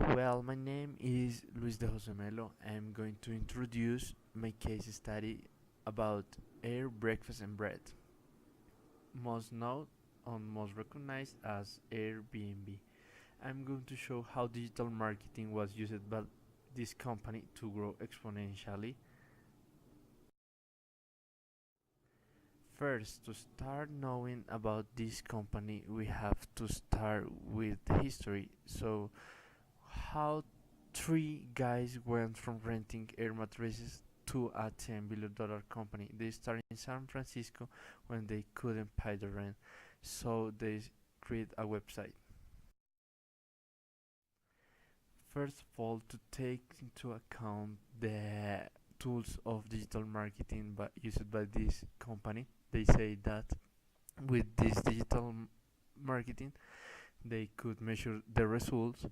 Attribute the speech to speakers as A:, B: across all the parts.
A: Well, my name is Luis de Josemelo. I'm going to introduce my case study about air, breakfast, and bread, most known and most recognized as Airbnb. I'm going to show how digital marketing was used by this company to grow exponentially. First, to start knowing about this company, we have to start with history. So, how three guys went from renting air mattresses to a $10 billion company. They started in San Francisco when they couldn't pay the rent, so they created a website. First of all, to take into account the tools of digital marketing used by this company, they say that with this marketing, they could measure the results,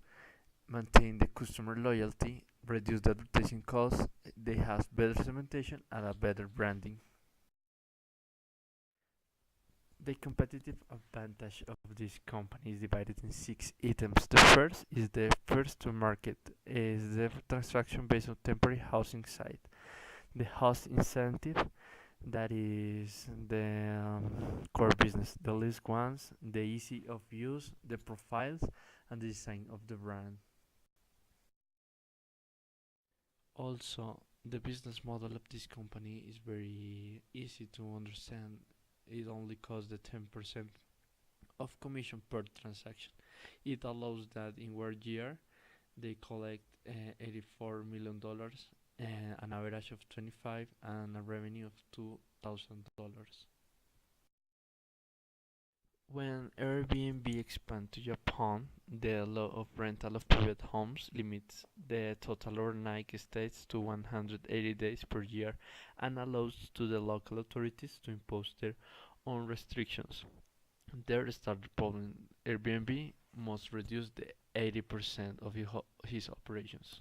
A: maintain the customer loyalty, reduce the advertising costs, they have better segmentation and a better branding. The competitive advantage of this company is divided in six items. The first is the first to market is the transaction based on temporary housing site. The host incentive, that is the core business. The least ones, the easy of use, the profiles, and the design of the brand. Also, the business model of this company is very easy to understand. It only costs the 10% of commission per transaction. It allows that in 1 year they collect $84 million, an average of 25, and a revenue of $2,000. When Airbnb expanded to Japan, the law of rental of private homes limits the total overnight stays to 180 days per year and allows to the local authorities to impose their own restrictions. There started the problem. Airbnb must reduce the 80% of his operations.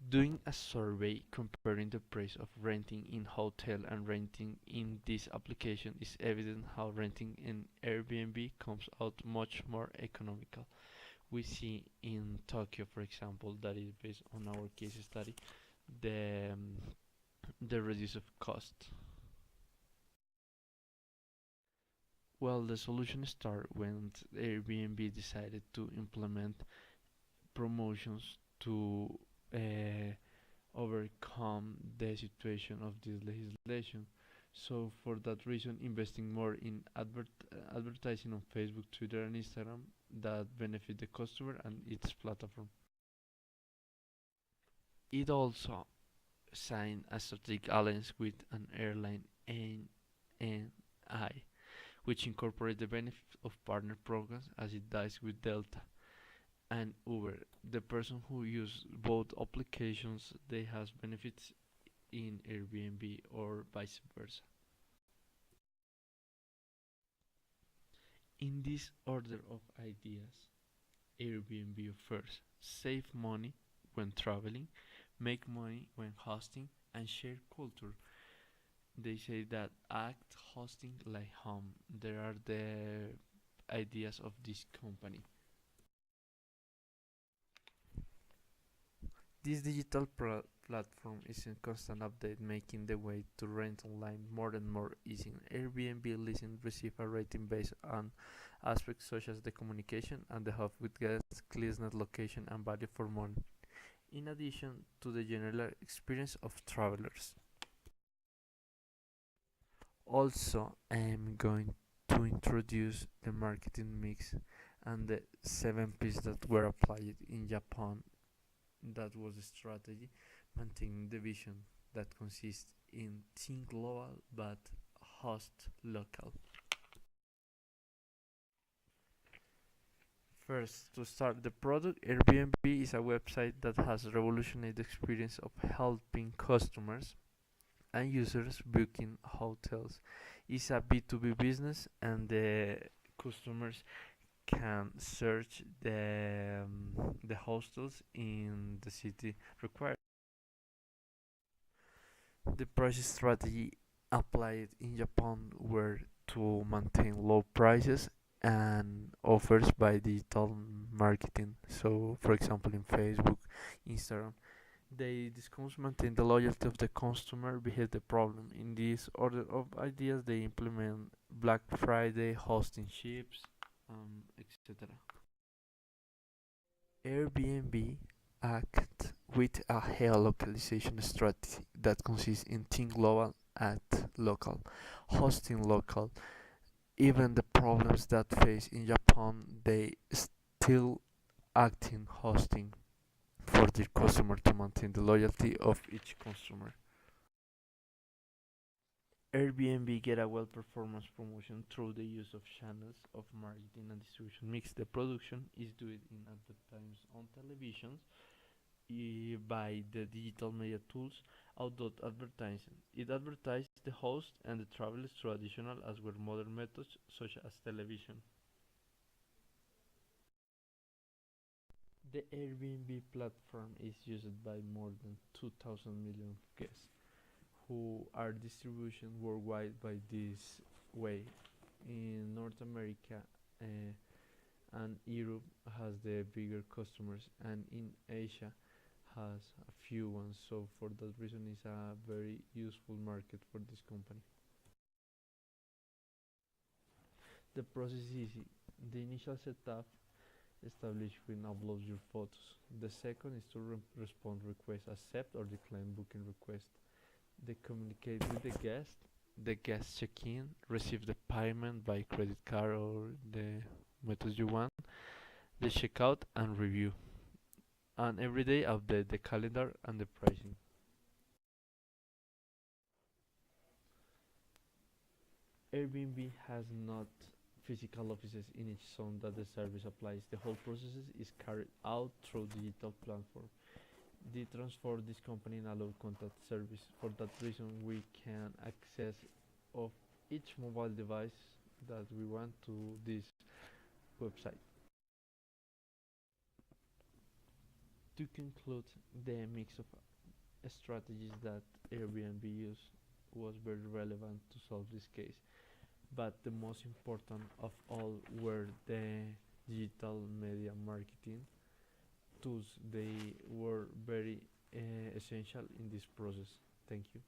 A: Doing a survey comparing the price of renting in hotel and renting in this application is evident how renting in Airbnb comes out much more economical. We see in Tokyo, for example, that is based on our case study, the the reduce of cost. Well, the solution started when Airbnb decided to implement promotions to uh, overcome the situation of this legislation. So for that reason, investing more in advertising on Facebook, Twitter, and Instagram that benefit the customer and its platform. It also signed a strategic alliance with an airline NNI, which incorporates the benefits of partner programs as it does with Delta and Uber. The person who use both applications they has benefits in Airbnb or vice versa. In this order of ideas, Airbnb offers save money when traveling, make money when hosting, and share culture. They say that act hosting like home. There are the ideas of this company. This digital platform is in constant update, making the way to rent online more and more easy. Airbnb leasing receive a rating based on aspects such as the communication and the hub with guests, clearness, location, and value for money, in addition to the general experience of travelers. Also, I'm going to introduce the marketing mix and the 7 P's that were applied in Japan. That was the strategy, maintaining the vision that consists in think global but host local. First, to start the product, Airbnb is a website that has revolutionized the experience of helping customers and users booking hotels. It's a B2B business, and the customers can search the hostels in the city required. The price strategy applied in Japan were to maintain low prices and offers by digital marketing. So, for example, in Facebook, Instagram, discuss maintain the loyalty of the customer behind the problem. In this order of ideas, they implement Black Friday hosting ships, etc. Airbnb act with a geolocalization strategy that consists in think global, act local, hosting local. Even the problems that face in Japan, they still acting hosting for their customer to maintain the loyalty of each customer. Airbnb get a well performance promotion through the use of channels of marketing and distribution mix. The production is doing in advertisements on television by the digital media tools, outdoor advertising. It advertises the host and the travelers traditional as well modern methods such as television. The Airbnb platform is used by more than 2,000 million guests who are distribution worldwide by this way. In North America and Europe has the bigger customers, and in Asia has a few ones. So for that reason, it's a very useful market for this company. The process is easy. The initial setup establish when upload your photos. The second is to respond request, accept or decline booking request. They communicate with the guest. The guest check in, receive the payment by credit card or the method you want. They check out and review. And every day update the calendar and the pricing. Airbnb has not physical offices in each zone that the service applies. The whole process is carried out through digital platform. They transform this company in a low contact service. For that reason, we can access of each mobile device that we want to this website. To conclude, the mix of strategies that Airbnb used was very relevant to solve this case. But the most important of all were the digital media marketing tools. They were very essential in this process. Thank you.